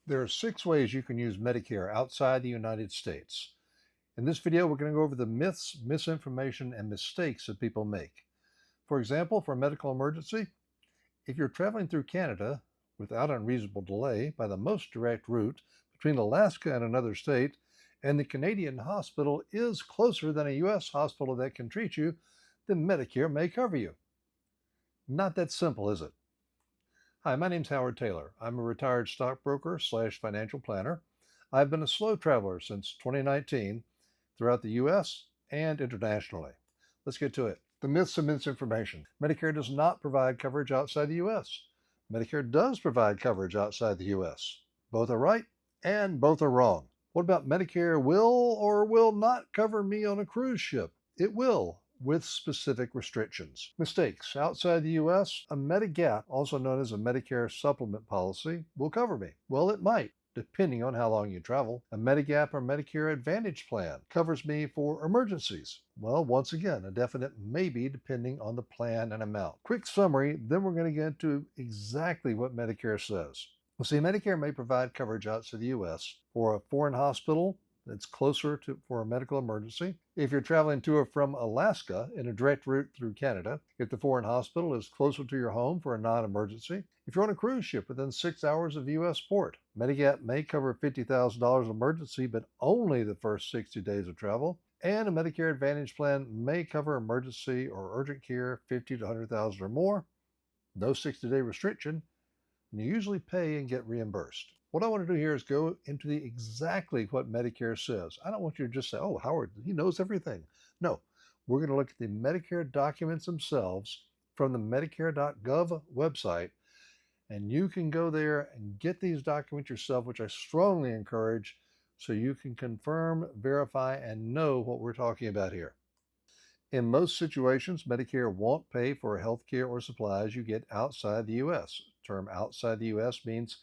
There are 6 ways you can use Medicare outside the United States. In this video, we're going to go over the myths, misinformation, and mistakes that people make. For example, for a medical emergency, if you're traveling through Canada without unreasonable delay by the most direct route between Alaska and another state, and the Canadian hospital is closer than a U.S. hospital that can treat you, then Medicare may cover you. Not that simple, is it? Hi, my name's Howard Taylor. I'm a retired stockbroker slash financial planner. I've been a slow traveler since 2019 throughout the US and internationally. Let's get to it. The myths and misinformation. Medicare does not provide coverage outside the US. Medicare does provide coverage outside the US. Both are right and both are wrong. What about Medicare will or will not cover me on a cruise ship? It will, with specific restrictions. Mistakes. Outside the US, a Medigap, also known as a Medicare supplement policy, will cover me. Well, it might, depending on how long you travel. A Medigap or Medicare Advantage plan covers me for emergencies. Well, once again, a definite maybe depending on the plan and amount. Quick summary, then we're going to get into exactly what Medicare says. Well, see, Medicare may provide coverage outside the US for a foreign hospital that's closer to for a medical emergency. If you're traveling to or from Alaska in a direct route through Canada, if the foreign hospital is closer to your home for a non-emergency, if you're on a cruise ship within 6 hours of U.S. port, Medigap may cover $50,000 emergency, but only the first 60 days of travel. And a Medicare Advantage plan may cover emergency or urgent care, 50 to 100,000 or more. No 60-day restriction, and you usually pay and get reimbursed. What I want to do here is go into the exactly what Medicare says. I don't want you to just say, oh, Howard, he knows everything. No, we're going to look at the Medicare documents themselves from the Medicare.gov website, and you can go there and get these documents yourself, which I strongly encourage, so you can confirm, verify, and know what we're talking about here. In most situations, Medicare won't pay for health care or supplies you get outside the U.S. Term outside the U.S. means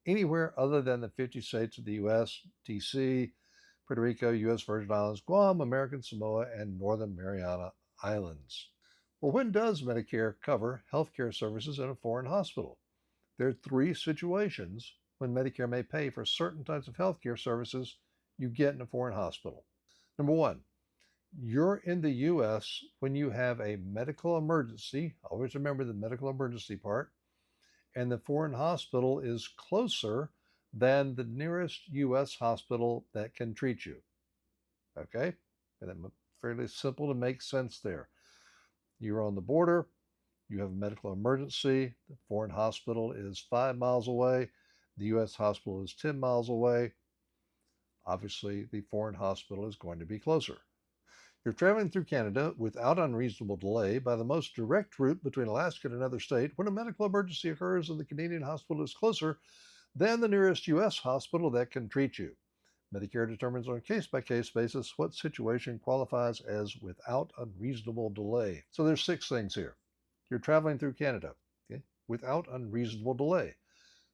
anywhere other than the 50 states of the U.S., D.C., Puerto Rico, U.S. Virgin Islands, Guam, American Samoa, and Northern Mariana Islands. Well, when does Medicare cover healthcare services in a foreign hospital? There are 3 situations when Medicare may pay for certain types of healthcare services you get in a foreign hospital. Number 1, you're in the U.S. when you have a medical emergency. Always remember the medical emergency part. And the foreign hospital is closer than the nearest U.S. hospital that can treat you. Okay? And it's fairly simple to make sense there. You're on the border. You have a medical emergency. The foreign hospital is 5 miles away. The U.S. hospital is 10 miles away. Obviously, the foreign hospital is going to be closer. You're traveling through Canada without unreasonable delay by the most direct route between Alaska and another state when a medical emergency occurs and the Canadian hospital is closer than the nearest U.S. hospital that can treat you. Medicare determines on a case-by-case basis what situation qualifies as without unreasonable delay. So there's 6 things here. You're traveling through Canada, okay, without unreasonable delay.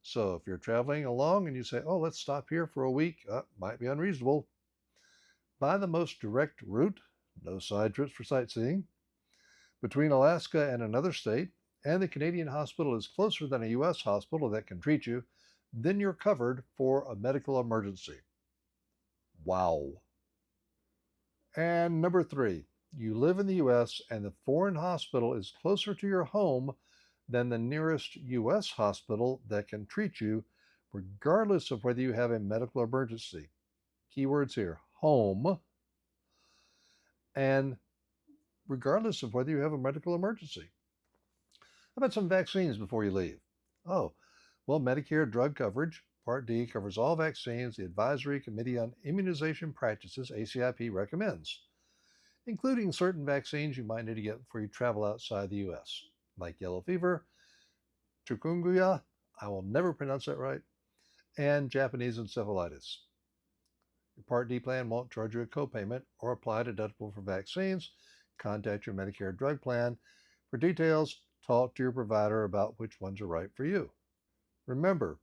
So if you're traveling along and you say, oh, let's stop here for a week, might be unreasonable. By the most direct route, no side trips for sightseeing, between Alaska and another state, and the Canadian hospital is closer than a U.S. hospital that can treat you, then you're covered for a medical emergency. Wow. And number 3, you live in the U.S. and the foreign hospital is closer to your home than the nearest U.S. hospital that can treat you, regardless of whether you have a medical emergency. Keywords here, home, and regardless of whether you have a medical emergency. How about some vaccines before you leave? Oh, well, Medicare drug coverage, Part D, covers all vaccines the Advisory Committee on Immunization Practices, ACIP, recommends, including certain vaccines you might need to get before you travel outside the U.S., like yellow fever, chikungunya, I will never pronounce that right, and Japanese encephalitis. Your Part D plan won't charge you a copayment or apply deductible for vaccines. Contact your Medicare drug plan for details. Talk to your provider about which ones are right for you. Remember,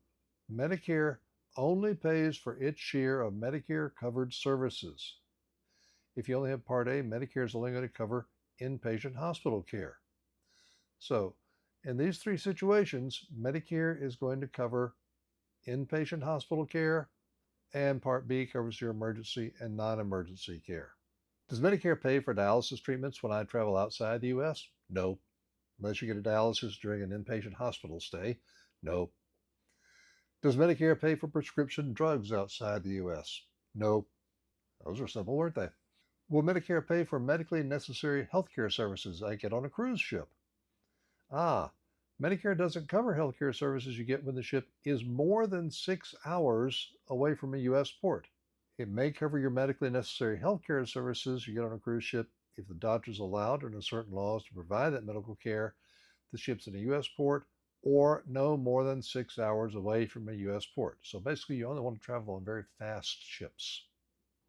Medicare only pays for its share of Medicare-covered services. If you only have Part A, Medicare is only going to cover inpatient hospital care. So, in these 3 situations, Medicare is going to cover inpatient hospital care, and Part B covers your emergency and non-emergency care. Does Medicare pay for dialysis treatments when I travel outside the U.S.? No. Unless you get a dialysis during an inpatient hospital stay? No. Does Medicare pay for prescription drugs outside the U.S.? No. Those are simple, weren't they? Will Medicare pay for medically necessary healthcare services I get on a cruise ship? Medicare doesn't cover healthcare services you get when the ship is more than 6 hours away from a U.S. port. It may cover your medically necessary healthcare services you get on a cruise ship if the doctor is allowed under certain laws to provide that medical care. The ship's in a U.S. port or no more than 6 hours away from a U.S. port. So basically, you only want to travel on very fast ships.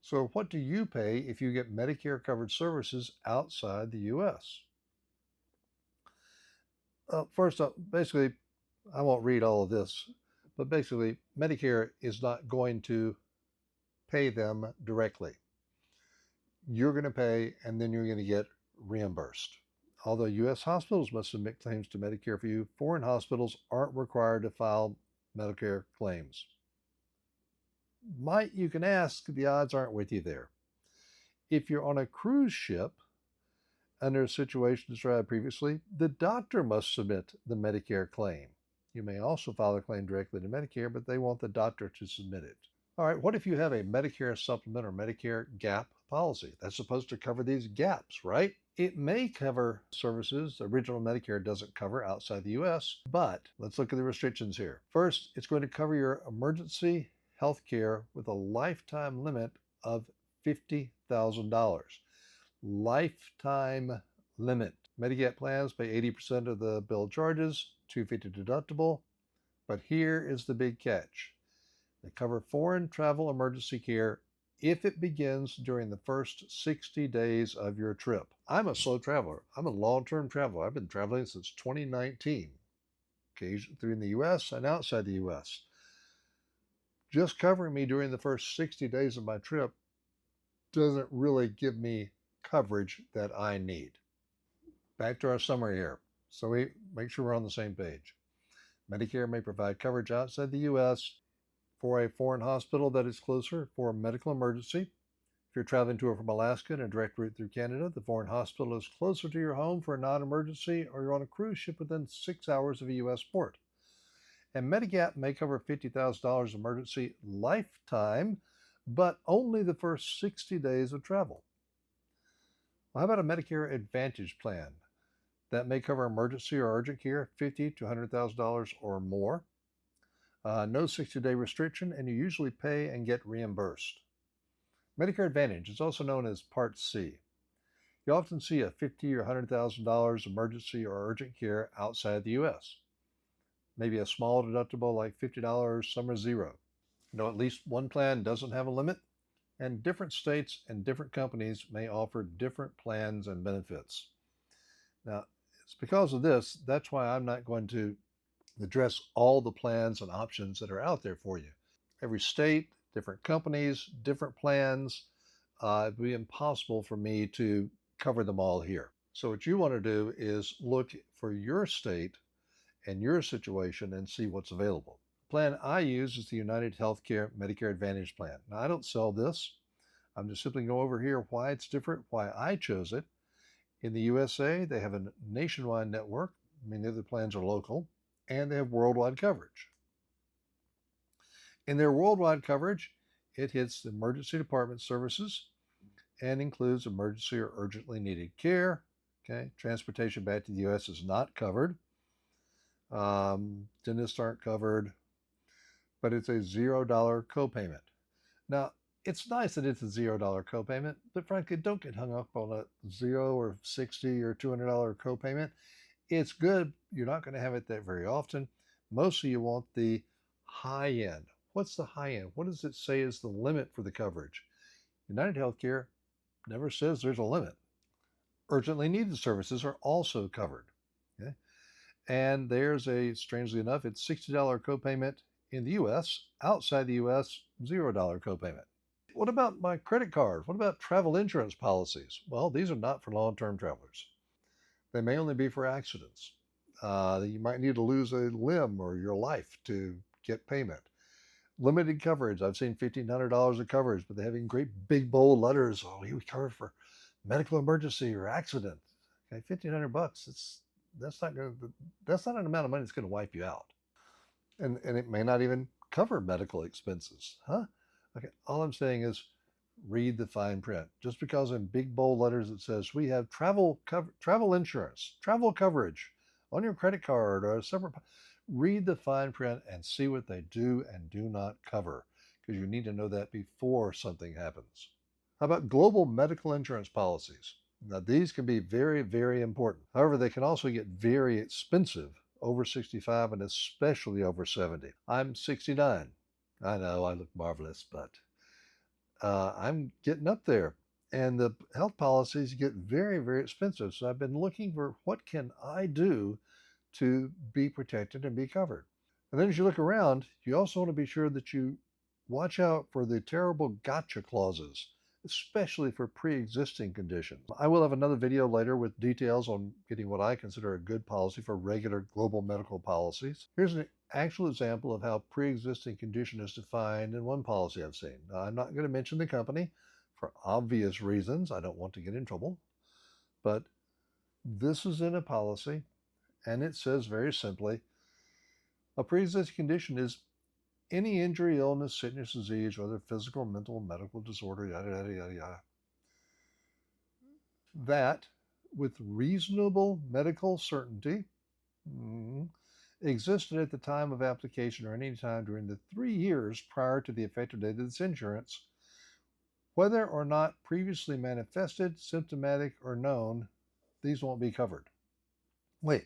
So what do you pay if you get Medicare covered services outside the U.S.? First up, basically, I won't read all of this, but basically, Medicare is not going to pay them directly. You're going to pay, and then you're going to get reimbursed. Although U.S. hospitals must submit claims to Medicare for you, foreign hospitals aren't required to file Medicare claims. You can ask, the odds aren't with you there. If you're on a cruise ship, under a situation described previously, the doctor must submit the Medicare claim. You may also file a claim directly to Medicare, but they want the doctor to submit it. All right, what if you have a Medicare supplement or Medicare gap policy? That's supposed to cover these gaps, right? It may cover services the original Medicare doesn't cover outside the U.S., but let's look at the restrictions here. First, it's going to cover your emergency health care with a lifetime limit of $50,000. Lifetime limit. Medigap plans pay 80% of the bill charges, $250 deductible, but here is the big catch. They cover foreign travel emergency care if it begins during the first 60 days of your trip. I'm a slow traveler. I'm a long-term traveler. I've been traveling since 2019, occasionally through the U.S. and outside the U.S. Just covering me during the first 60 days of my trip doesn't really give me coverage that I need. Back to our summary here, so we make sure we're on the same page. Medicare may provide coverage outside the U.S. for a foreign hospital that is closer for a medical emergency. If you're traveling to or from Alaska in a direct route through Canada, the foreign hospital is closer to your home for a non-emergency, or you're on a cruise ship within 6 hours of a U.S. port. And Medigap may cover $50,000 emergency lifetime, but only the first 60 days of travel. How about a Medicare Advantage plan? That may cover emergency or urgent care, $50,000 to $100,000 or more. No 60-day restriction, and you usually pay and get reimbursed. Medicare Advantage is also known as Part C. You often see a $50,000 or $100,000 emergency or urgent care outside the U.S. Maybe a small deductible like $50, some are zero. At least one plan doesn't have a limit, and different states and different companies may offer different plans and benefits. Now, it's because of this, that's why I'm not going to address all the plans and options that are out there for you. Every state, different companies, different plans. It'd be impossible for me to cover them all here. So what you want to do is look for your state and your situation and see what's available. The plan I use is the United Healthcare Medicare Advantage plan. Now, I don't sell this. I'm just simply going over here why it's different, why I chose it. In the USA, they have a nationwide network. Many of the plans are local, and they have worldwide coverage. In their worldwide coverage, it hits the emergency department services and includes emergency or urgently needed care. Okay, transportation back to the U.S. is not covered. Dentists aren't covered, but it's a $0 copayment. Now, it's nice that it's a $0 copayment, but frankly, don't get hung up on a $0 or $60 or $200 copayment. It's good. You're not going to have it that very often. Mostly you want the high end. What's the high end? What does it say is the limit for the coverage? United Healthcare never says there's a limit. Urgently needed services are also covered. Okay? And there's a, strangely enough, it's $60 copayment in the U.S. Outside the U.S., $0 copayment. What about my credit card? What about travel insurance policies? Well, these are not for long-term travelers. They may only be for accidents. You might need to lose a limb or your life to get payment. Limited coverage. I've seen $1,500 of coverage, but they have in great big bold letters. Oh, you covered for medical emergency or accident. Okay, $1,500. That's not going to that's not an amount of money that's going to wipe you out. And it may not even cover medical expenses. Huh? Okay, all I'm saying is read the fine print. Just because in big bold letters it says we have travel insurance, travel coverage on your credit card or a separate, read the fine print and see what they do and do not cover, because you need to know that before something happens. How about global medical insurance policies? Now, these can be very, very important. However, they can also get very expensive over 65 and especially over 70. I'm 69. I know I look marvelous, but I'm getting up there. And the health policies get very, very expensive. So I've been looking for what can I do to be protected and be covered. And then as you look around, you also want to be sure that you watch out for the terrible gotcha clauses, especially for pre-existing conditions. I will have another video later with details on getting what I consider a good policy for regular global medical policies. Here's an actual example of how pre-existing condition is defined in one policy I've seen. Now, I'm not going to mention the company for obvious reasons. I don't want to get in trouble, but this is in a policy, and it says very simply, a pre-existing condition is any injury, illness, sickness, disease, or other physical, mental, medical disorder, yada, yada, yada, yada, that with reasonable medical certainty existed at the time of application or any time during the 3 years prior to the effective date of this insurance, whether or not previously manifested, symptomatic, or known, these won't be covered. Wait,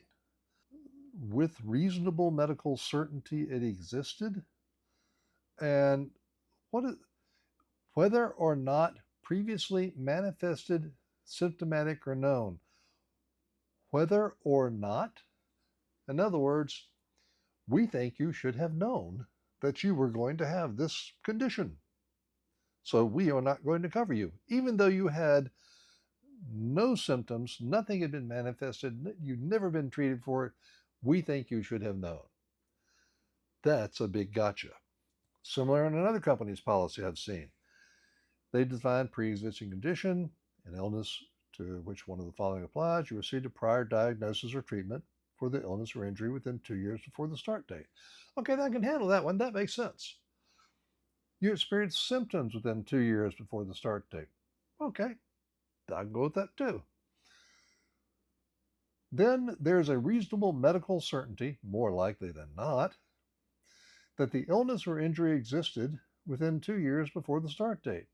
with reasonable medical certainty it existed? And what is, whether or not previously manifested, symptomatic, or known? Whether or not? In other words, we think you should have known that you were going to have this condition. So we are not going to cover you. Even though you had no symptoms, nothing had been manifested, you'd never been treated for it, we think you should have known. That's a big gotcha. Similar in another company's policy I've seen. They define pre-existing condition, an illness to which one of the following applies. You received a prior diagnosis or treatment for the illness or injury within 2 years before the start date. Okay, I can handle that one. That makes sense. You experienced symptoms within 2 years before the start date. Okay, I can go with that too. Then there's a reasonable medical certainty, more likely than not, that the illness or injury existed within 2 years before the start date.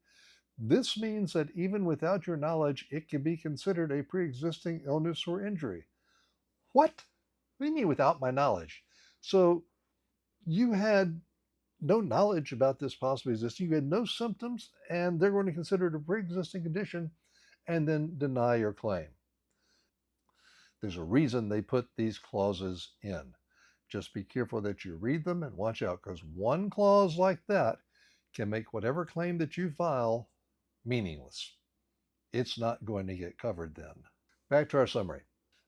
This means that even without your knowledge, it can be considered a pre-existing illness or injury. What? What do you mean without my knowledge? So you had no knowledge about this possibly existing, you had no symptoms, and they're going to consider it a pre-existing condition and then deny your claim. There's a reason they put these clauses in. Just be careful that you read them and watch out, because one clause like that can make whatever claim that you file meaningless. It's not going to get covered then. Back to our summary.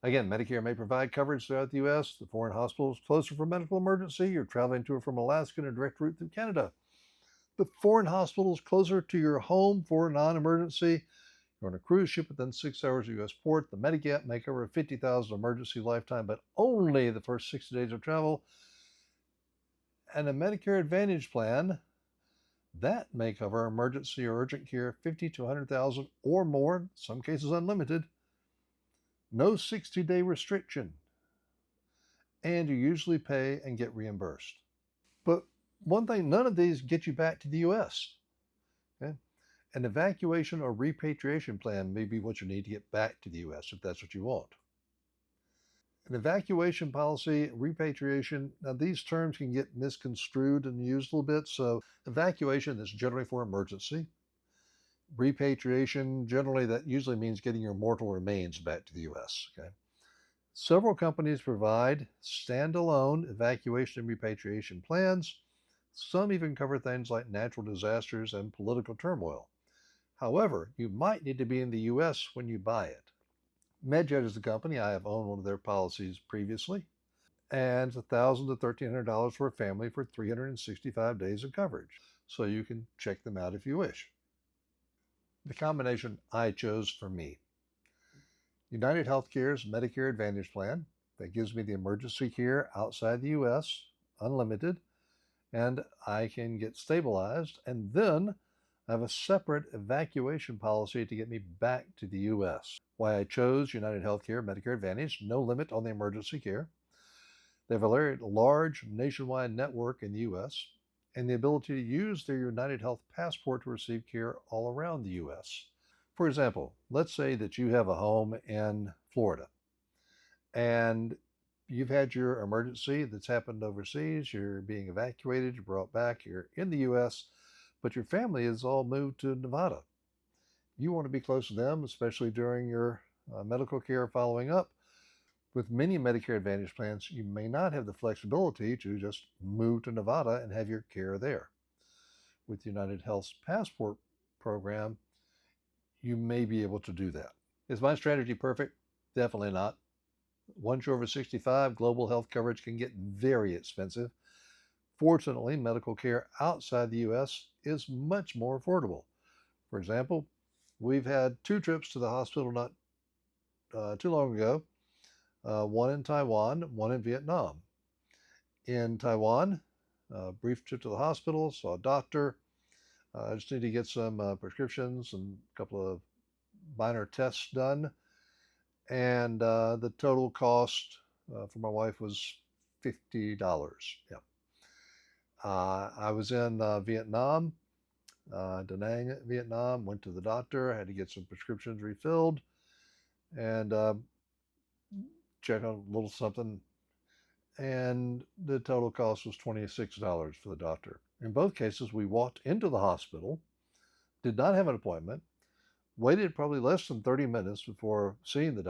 Again, Medicare may provide coverage throughout the U.S. The foreign hospital is closer for medical emergency. You're traveling to or from Alaska in a direct route through Canada. The foreign hospital is closer to your home for non-emergency. You're on a cruise ship within 6 hours of U.S. port. The Medigap may cover $50,000 emergency lifetime, but only the first 60 days of travel. And a Medicare Advantage plan, that may cover emergency or urgent care, 50 to 100,000 or more, in some cases unlimited. No 60-day restriction. And you usually pay and get reimbursed. But one thing, none of these get you back to the U.S. Okay? An evacuation or repatriation plan may be what you need to get back to the U.S. if that's what you want. An evacuation policy, repatriation, now these terms can get misconstrued and used a little bit. So evacuation is generally for emergency. Repatriation, generally that usually means getting your mortal remains back to the U.S. Okay? Several companies provide standalone evacuation and repatriation plans. Some even cover things like natural disasters and political turmoil. However, you might need to be in the U.S. when you buy it. MedJet is the company. I have owned one of their policies previously. and $1,000 to $1,300 for a family for 365 days of coverage. So you can check them out if you wish. The combination I chose for me: United Healthcare's Medicare Advantage plan that gives me the emergency care outside the U.S., unlimited, and I can get stabilized, and then I have a separate evacuation policy to get me back to the U.S. Why I chose United Healthcare Medicare Advantage: no limit on the emergency care. They have a very large nationwide network in the U.S. and the ability to use their United Health passport to receive care all around the U.S. For example, let's say that you have a home in Florida and you've had your emergency that's happened overseas, you're being evacuated, you're brought back, you're in the U.S., but your family is all moved to Nevada. You want to be close to them, especially during your medical care following up. With many Medicare Advantage plans, you may not have the flexibility to just move to Nevada and have your care there. With United Health's Passport program, you may be able to do that. Is my strategy perfect? Definitely not. Once you're over 65, global health coverage can get very expensive. Fortunately, medical care outside the U.S. is much more affordable. For example, we've had 2 trips to the hospital not too long ago, one in Taiwan, one in Vietnam. In Taiwan, a brief trip to the hospital, saw a doctor. I just need to get some prescriptions and a couple of minor tests done. And the total cost for my wife was $50. Yeah. I was in Vietnam, Da Nang, Vietnam, went to the doctor, had to get some prescriptions refilled, and check on a little something. And the total cost was $26 for the doctor. In both cases, we walked into the hospital, did not have an appointment, waited probably less than 30 minutes before seeing the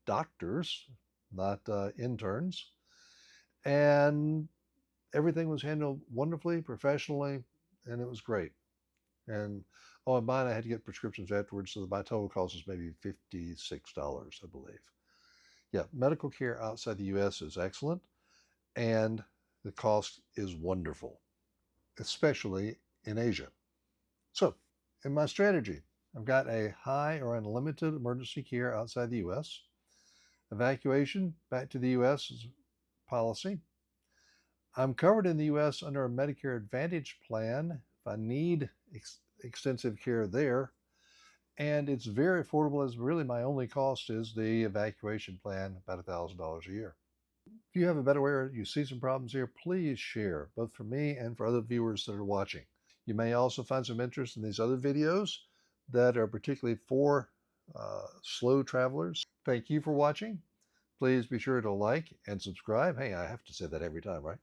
doctors, not interns, and everything was handled wonderfully, professionally, and it was great. And oh, and mine, I had to get prescriptions afterwards, so my total cost was maybe $56, I believe. Yeah, medical care outside the U.S. is excellent, and the cost is wonderful, especially in Asia. So, in my strategy, I've got a high or unlimited emergency care outside the U.S. Evacuation back to the U.S. is policy. I'm covered in the U.S. under a Medicare Advantage plan if I need extensive care there. And it's very affordable, as really my only cost is the evacuation plan, about $1,000 a year. If you have a better way or you see some problems here, please share, both for me and for other viewers that are watching. You may also find some interest in these other videos that are particularly for slow travelers. Thank you for watching. Please be sure to like and subscribe. Hey, I have to say that every time, right?